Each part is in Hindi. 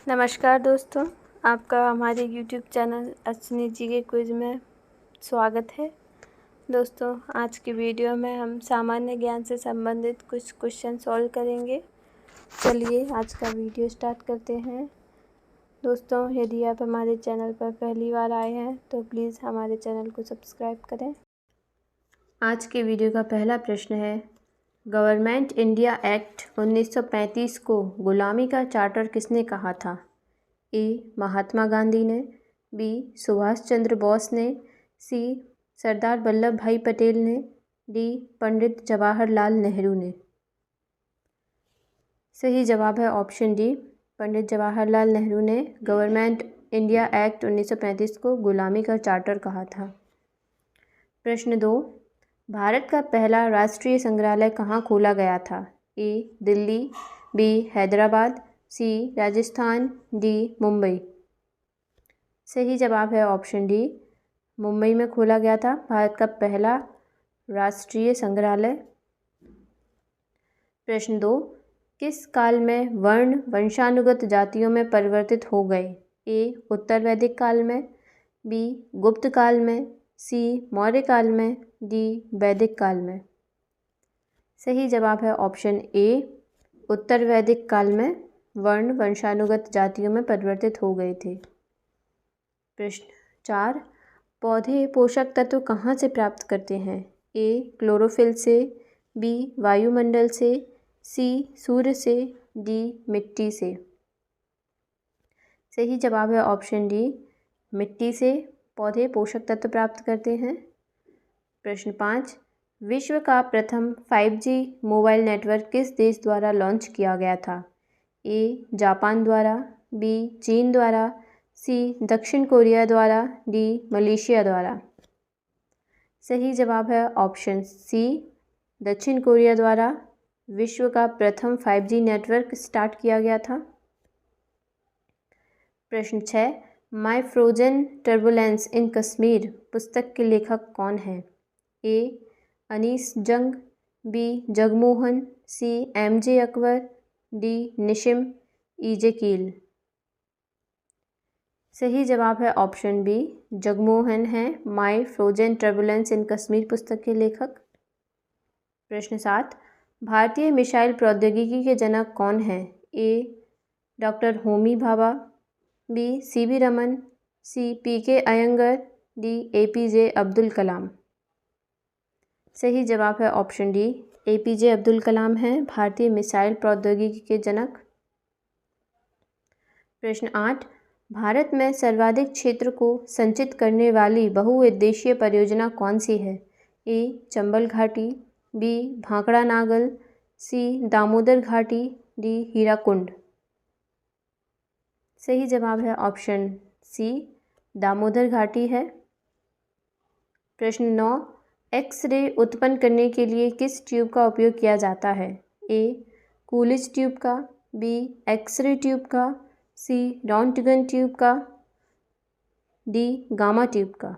नमस्कार दोस्तों, आपका हमारे YouTube चैनल अर्चनी जी के क्विज में स्वागत है। दोस्तों, आज की वीडियो में हम सामान्य ज्ञान से संबंधित कुछ क्वेश्चन सॉल्व करेंगे। चलिए आज का वीडियो स्टार्ट करते हैं। दोस्तों, यदि आप हमारे चैनल पर पहली बार आए हैं तो प्लीज़ हमारे चैनल को सब्सक्राइब करें। आज के वीडियो का पहला प्रश्न है, गवर्नमेंट इंडिया एक्ट 1935 को गुलामी का चार्टर किसने कहा था? ए. महात्मा गांधी ने, बी. सुभाष चंद्र बोस ने, सी. सरदार वल्लभ भाई पटेल ने, डी. पंडित जवाहरलाल नेहरू ने। सही जवाब है ऑप्शन डी, पंडित जवाहरलाल नेहरू ने गवर्नमेंट इंडिया एक्ट 1935 को गुलामी का चार्टर कहा था। प्रश्न 2, भारत का पहला राष्ट्रीय संग्रहालय कहाँ खोला गया था? ए. दिल्ली, बी. हैदराबाद, सी. राजस्थान, डी. मुंबई। सही जवाब है ऑप्शन डी, मुंबई में खोला गया था भारत का पहला राष्ट्रीय संग्रहालय। प्रश्न 2, किस काल में वर्ण वंशानुगत जातियों में परिवर्तित हो गए? ए. उत्तर वैदिक काल में, बी. गुप्त काल में, सी. मौर्य काल में, डी. वैदिक काल में। सही जवाब है ऑप्शन ए, उत्तर वैदिक काल में वर्ण वंशानुगत जातियों में परिवर्तित हो गए थे। प्रश्न 4, पौधे पोषक तत्व कहाँ से प्राप्त करते हैं? ए. क्लोरोफिल से, बी. वायुमंडल से, सी. सूर्य से, डी. मिट्टी से। सही जवाब है ऑप्शन डी, मिट्टी से पौधे पोषक तत्व प्राप्त करते हैं। प्रश्न 5, विश्व का प्रथम 5G मोबाइल नेटवर्क किस देश द्वारा लॉन्च किया गया था? ए. जापान द्वारा, बी. चीन द्वारा, सी. दक्षिण कोरिया द्वारा, डी. मलेशिया द्वारा। सही जवाब है ऑप्शन सी, दक्षिण कोरिया द्वारा विश्व का प्रथम 5G नेटवर्क स्टार्ट किया गया था। प्रश्न 6, my frozen turbulence in Kashmir पुस्तक के लेखक कौन हैं? A. Anees Jung, B. Jagmohan, C. MJ Akbar, D. Nissim Ezekiel. सही जवाब है ऑप्शन बी, जगमोहन हैं my frozen turbulence in Kashmir पुस्तक के लेखक। प्रश्न 7, भारतीय मिसाइल प्रौद्योगिकी के जनक कौन हैं? A. Doctor Homi Bhabha, B. CV Raman, C. PK Iyengar, D. APJ Abdul Kalam. सही जवाब है option D, APJ Abdul Kalam हैं भारतीय मिसाइल प्रौद्योगिकी के जनक। प्रश्न 8, भारत में सर्वाधिक क्षेत्र को संचित करने वाली बहुउद्देशीय परियोजना कौन सी है? ए. चंबल घाटी, बी. भाखड़ा नागल, सी. दामोदर घाटी, डी. हीराकुंड। सही जवाब है ऑप्शन सी, दामोदर घाटी है। प्रश्न 9, एक्स-रे उत्पन्न करने के लिए किस ट्यूब का उपयोग किया जाता है? ए. कूलिज ट्यूब का, बी. एक्स-रे ट्यूब का, सी. रॉन्टगन ट्यूब का, डी. गामा ट्यूब का।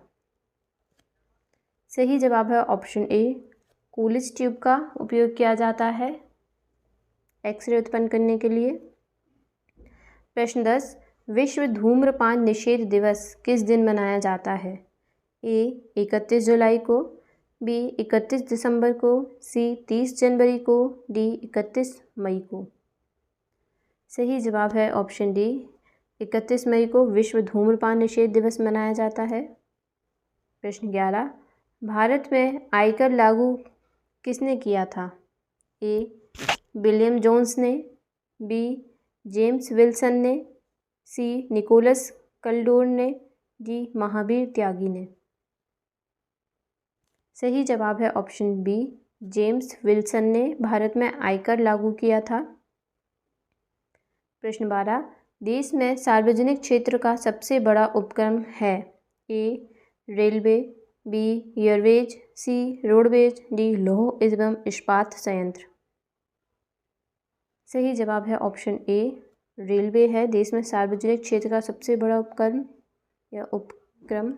सही जवाब है ऑप्शन ए, कूलिज ट्यूब का उपयोग किया जाता है एक्स-रे उत्पन्न करने के लिए। प्रश्न 10, विश्व धूम्रपान निषेध दिवस किस दिन मनाया जाता है? ए. 31 जुलाई को, बी. 31 दिसंबर को, सी. 30 जनवरी को, डी. 31 मई को। सही जवाब है ऑप्शन डी, 31 मई को विश्व धूम्रपान निषेध दिवस मनाया जाता है। प्रश्न 11, भारत में आयकर लागू किसने किया था? ए. विलियम जोन्स ने, बी. जेम्स विल्सन ने, सी. निकोलस कल्डोर ने, डी. महावीर त्यागी ने। सही जवाब है ऑप्शन बी, जेम्स विल्सन ने भारत में आयकर लागू किया था। प्रश्न 12, देश में सार्वजनिक क्षेत्र का सबसे बड़ा उपक्रम है? A. Railway, B. Airways, C. Roadways, D. लौह एवं इस्पात संयंत्र। सही जवाब है ऑप्शन ए, रेलवे है देश में सार्वजनिक क्षेत्र का सबसे बड़ा उपक्रम या उपक्रम।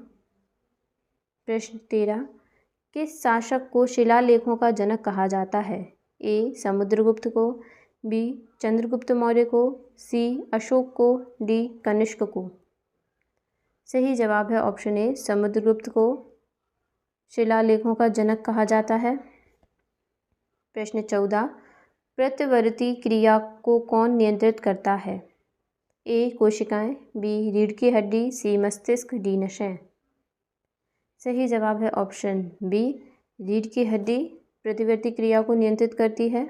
प्रश्न 13, किस शासक को शिलालेखों का जनक कहा जाता है? ए. समुद्रगुप्त को, बी. चंद्रगुप्त मौर्य को, सी अशोक को, डी कनिष्क को। सही जवाब है ऑप्शन ए, समुद्रगुप्त को शिलालेखों का जनक कहा जाता है। प्रश्न 14, प्रत्यावर्ती क्रिया को कौन नियंत्रित करता है? ए कोशिकाएं, बी रीढ़ की हड्डी, सी मस्तिष्क, डी नसें। सही जवाब है ऑप्शन बी, रीढ़ की हड्डी प्रतिवर्ती क्रिया को नियंत्रित करती है।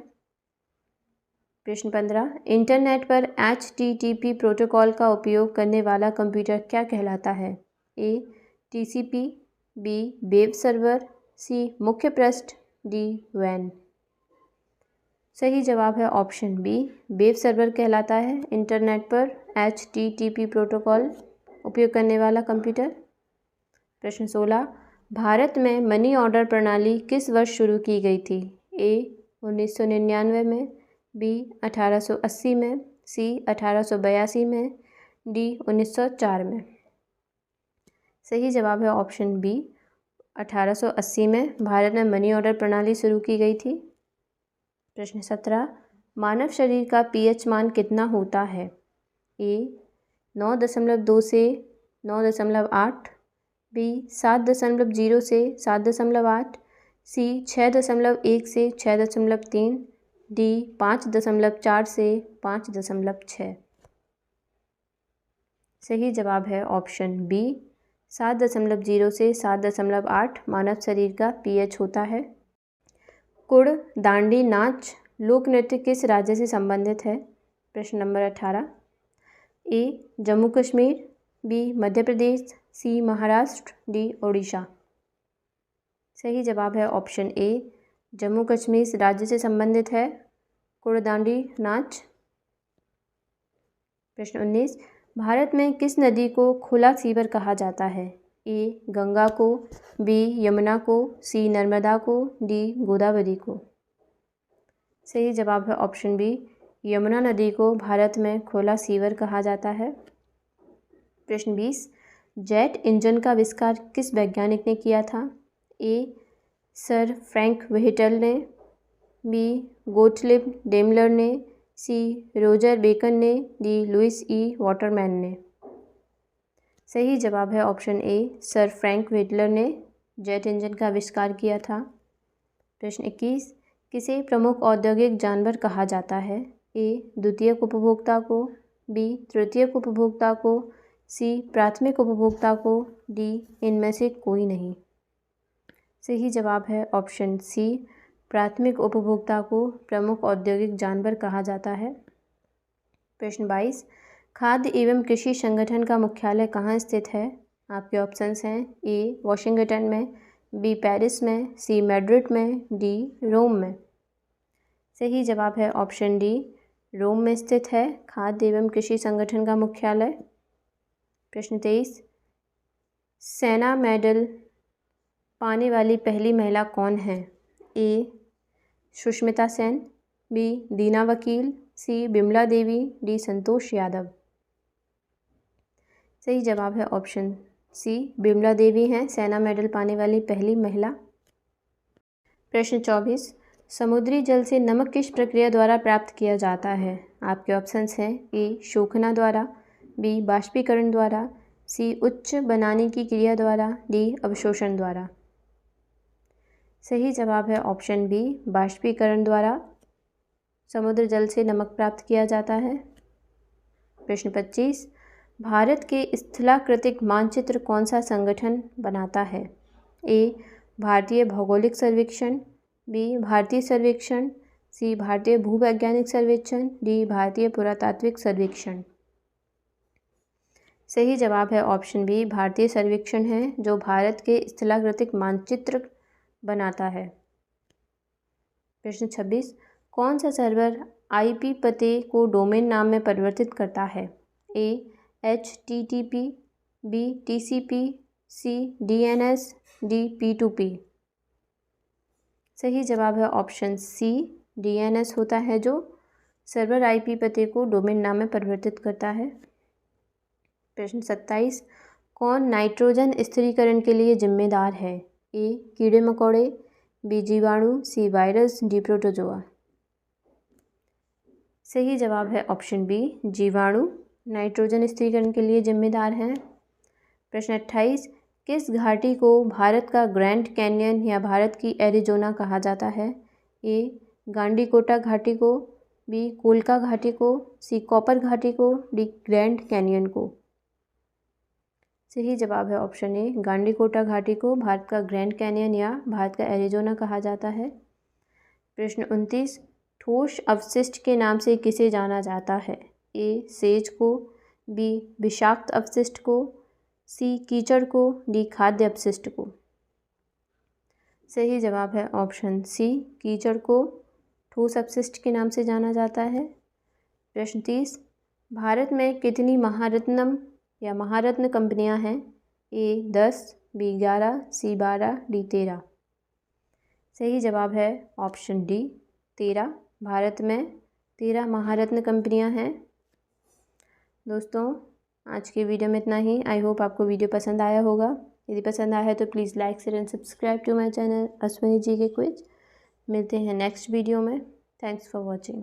प्रश्न 15, इंटरनेट पर HTTP प्रोटोकॉल का उपयोग करने वाला कंप्यूटर क्या कहलाता है? ए TCP, बी वेब सर्वर, सी मुख्य पृष्ठ, डी वैन। सही जवाब है ऑप्शन बी, वेब सर्वर कहलाता है इंटरनेट पर HTTP प्रोटोकॉल उपयोग करने वाला कंप्यूटर। प्रश्न 16, भारत में मनी ऑर्डर प्रणाली किस वर्ष शुरू की गई थी? ए 1999 में, बी 1880 में, सी 1882 में, डी 1904 में। सही जवाब है ऑप्शन बी, 1880 में भारत में मनी ऑर्डर प्रणाली शुरू की गई थी। प्रश्न 17, मानव शरीर का pH मान कितना होता है? ए 9.2 से 9.8, बी 7.0 से 7.8, सी 6.1 से 6.3, डी 5.4 से 5.6। सही जवाब है ऑप्शन बी, 7.0 से 7.8 मानव शरीर का pH होता है। कुड़ दांडी नाच लोक नृत्य किस राज्य से संबंधित है? प्रश्न नंबर 18, ए जम्मू कश्मीर, बी मध्य प्रदेश, सी महाराष्ट्र, डी ओडिशा। सही जवाब है ऑप्शन ए, जम्मू कश्मीर राज्य से संबंधित है कुड़दांडी नाच। प्रश्न 19, भारत में किस नदी को खुला सीवर कहा जाता है? ए गंगा को, बी यमुना को, सी नर्मदा को, डी गोदावरी को। सही जवाब है ऑप्शन बी, यमुना नदी को भारत में खुला सीवर कहा जाता है। प्रश्न 20, जेट इंजन का आविष्कार किस वैज्ञानिक ने किया था? ए सर फ्रैंक व्हिटल ने, बी गोटलिब डेमलर ने, सी रोजर बेकन ने, डी लुइस ई वाटरमैन ने। सही जवाब है ऑप्शन ए, सर फ्रैंक व्हिटलर ने जेट इंजन का आविष्कार किया था। प्रश्न 21, किसे प्रमुख औद्योगिक जानवर कहा जाता है? ए द्वितीयक उपभोक्ता को, बी तृतीयक उपभोक्ता को, सी प्राथमिक उपभोक्ता को, डी इनमें से कोई नहीं। सही जवाब है ऑप्शन सी, प्राथमिक उपभोक्ता को प्रमुख औद्योगिक जानवर कहा जाता है। प्रश्न 22, खाद्य एवं कृषि संगठन का मुख्यालय कहाँ स्थित है? आपके ऑप्शंस हैं ए वॉशिंगटन में, बी पेरिस में, सी मैड्रिड में, डी रोम में। सही जवाब है ऑप्शन डी, रोम में स्थित है खाद्य एवं कृषि संगठन का मुख्यालय। प्रश्न 23, सेना मेडल पाने वाली पहली महिला कौन है? ए सुष्मिता सेन, बी दीना वकील, सी बिमला देवी, डी संतोष यादव। सही जवाब है ऑप्शन सी, बिमला देवी हैं सेना मेडल पाने वाली पहली महिला। प्रश्न 24, समुद्री जल से नमक किस प्रक्रिया द्वारा प्राप्त किया जाता है? आपके ऑप्शंस हैं ए शोखना द्वारा, बी बाष्पीकरण द्वारा, सी उच्च बनाने की क्रिया द्वारा, डी अवशोषण द्वारा। सही जवाब है ऑप्शन बी, बाष्पीकरण द्वारा समुद्र जल से नमक प्राप्त किया जाता है। प्रश्न 25, भारत के स्थलाकृतिक मानचित्र कौन सा संगठन बनाता है? ए भारतीय भौगोलिक सर्वेक्षण, बी भारतीय सर्वेक्षण, सी भारतीय भूवैज्ञानिक सर्वेक्षण, डी भारतीय पुरातात्विक सर्वेक्षण। सही जवाब है ऑप्शन बी, भारतीय सर्वेक्षण है जो भारत के स्थलाकृतिक मानचित्र बनाता है। प्रश्न 26, कौन सा सर्वर IP पते को डोमेन नाम में परिवर्तित करता है? ए HTTP, बी TCP, सी DNS, डी P2P। सही जवाब है ऑप्शन सी, DNS होता है जो सर्वर IP पते को डोमेन नाम में परिवर्तित करता है। प्रश्न 27, कौन नाइट्रोजन स्थिरीकरण के लिए जिम्मेदार है? ए कीड़े मकोड़े, बी जीवाणु, सी वायरस, डी प्रोटोजोआ। सही जवाब है ऑप्शन बी, जीवाणु नाइट्रोजन स्थिरीकरण के लिए जिम्मेदार हैं। प्रश्न 28, किस घाटी को भारत का ग्रैंड कैनियन या भारत की एरिजोना कहा जाता है? ए गांडीकोटा घाटी को, बी कोलका घाटी को, सी कॉपर घाटी को, डी ग्रैंड कैनियन को। सही जवाब है ऑप्शन ए, गांडीकोटा घाटी को भारत का ग्रैंड कैनियन या भारत का एरिजोना कहा जाता है। प्रश्न 29, ठोस अपशिष्ट के नाम से किसे जाना जाता है? ए सेज को, बी विषाक्त अपशिष्ट को, सी कीचड़ को, डी खाद्य अपशिष्ट को। सही जवाब है ऑप्शन सी, कीचड़ को ठोस अपशिष्ट के नाम से जाना जाता है। प्रश्न 30, भारत में कितनी महारत्नम या महारत्न कंपनियां हैं? ए 10, बी 11, सी 12, डी 13। सही जवाब है ऑप्शन डी 13। भारत में 13 महारत्न कंपनियां हैं। दोस्तों आज की वीडियो में इतना ही। आई होप आपको वीडियो पसंद आया होगा। यदि पसंद आया है तो please like share and subscribe to my channel Ashwini ji के क्विज। मिलते हैं नेक्स्ट वीडियो में। Thanks for watching.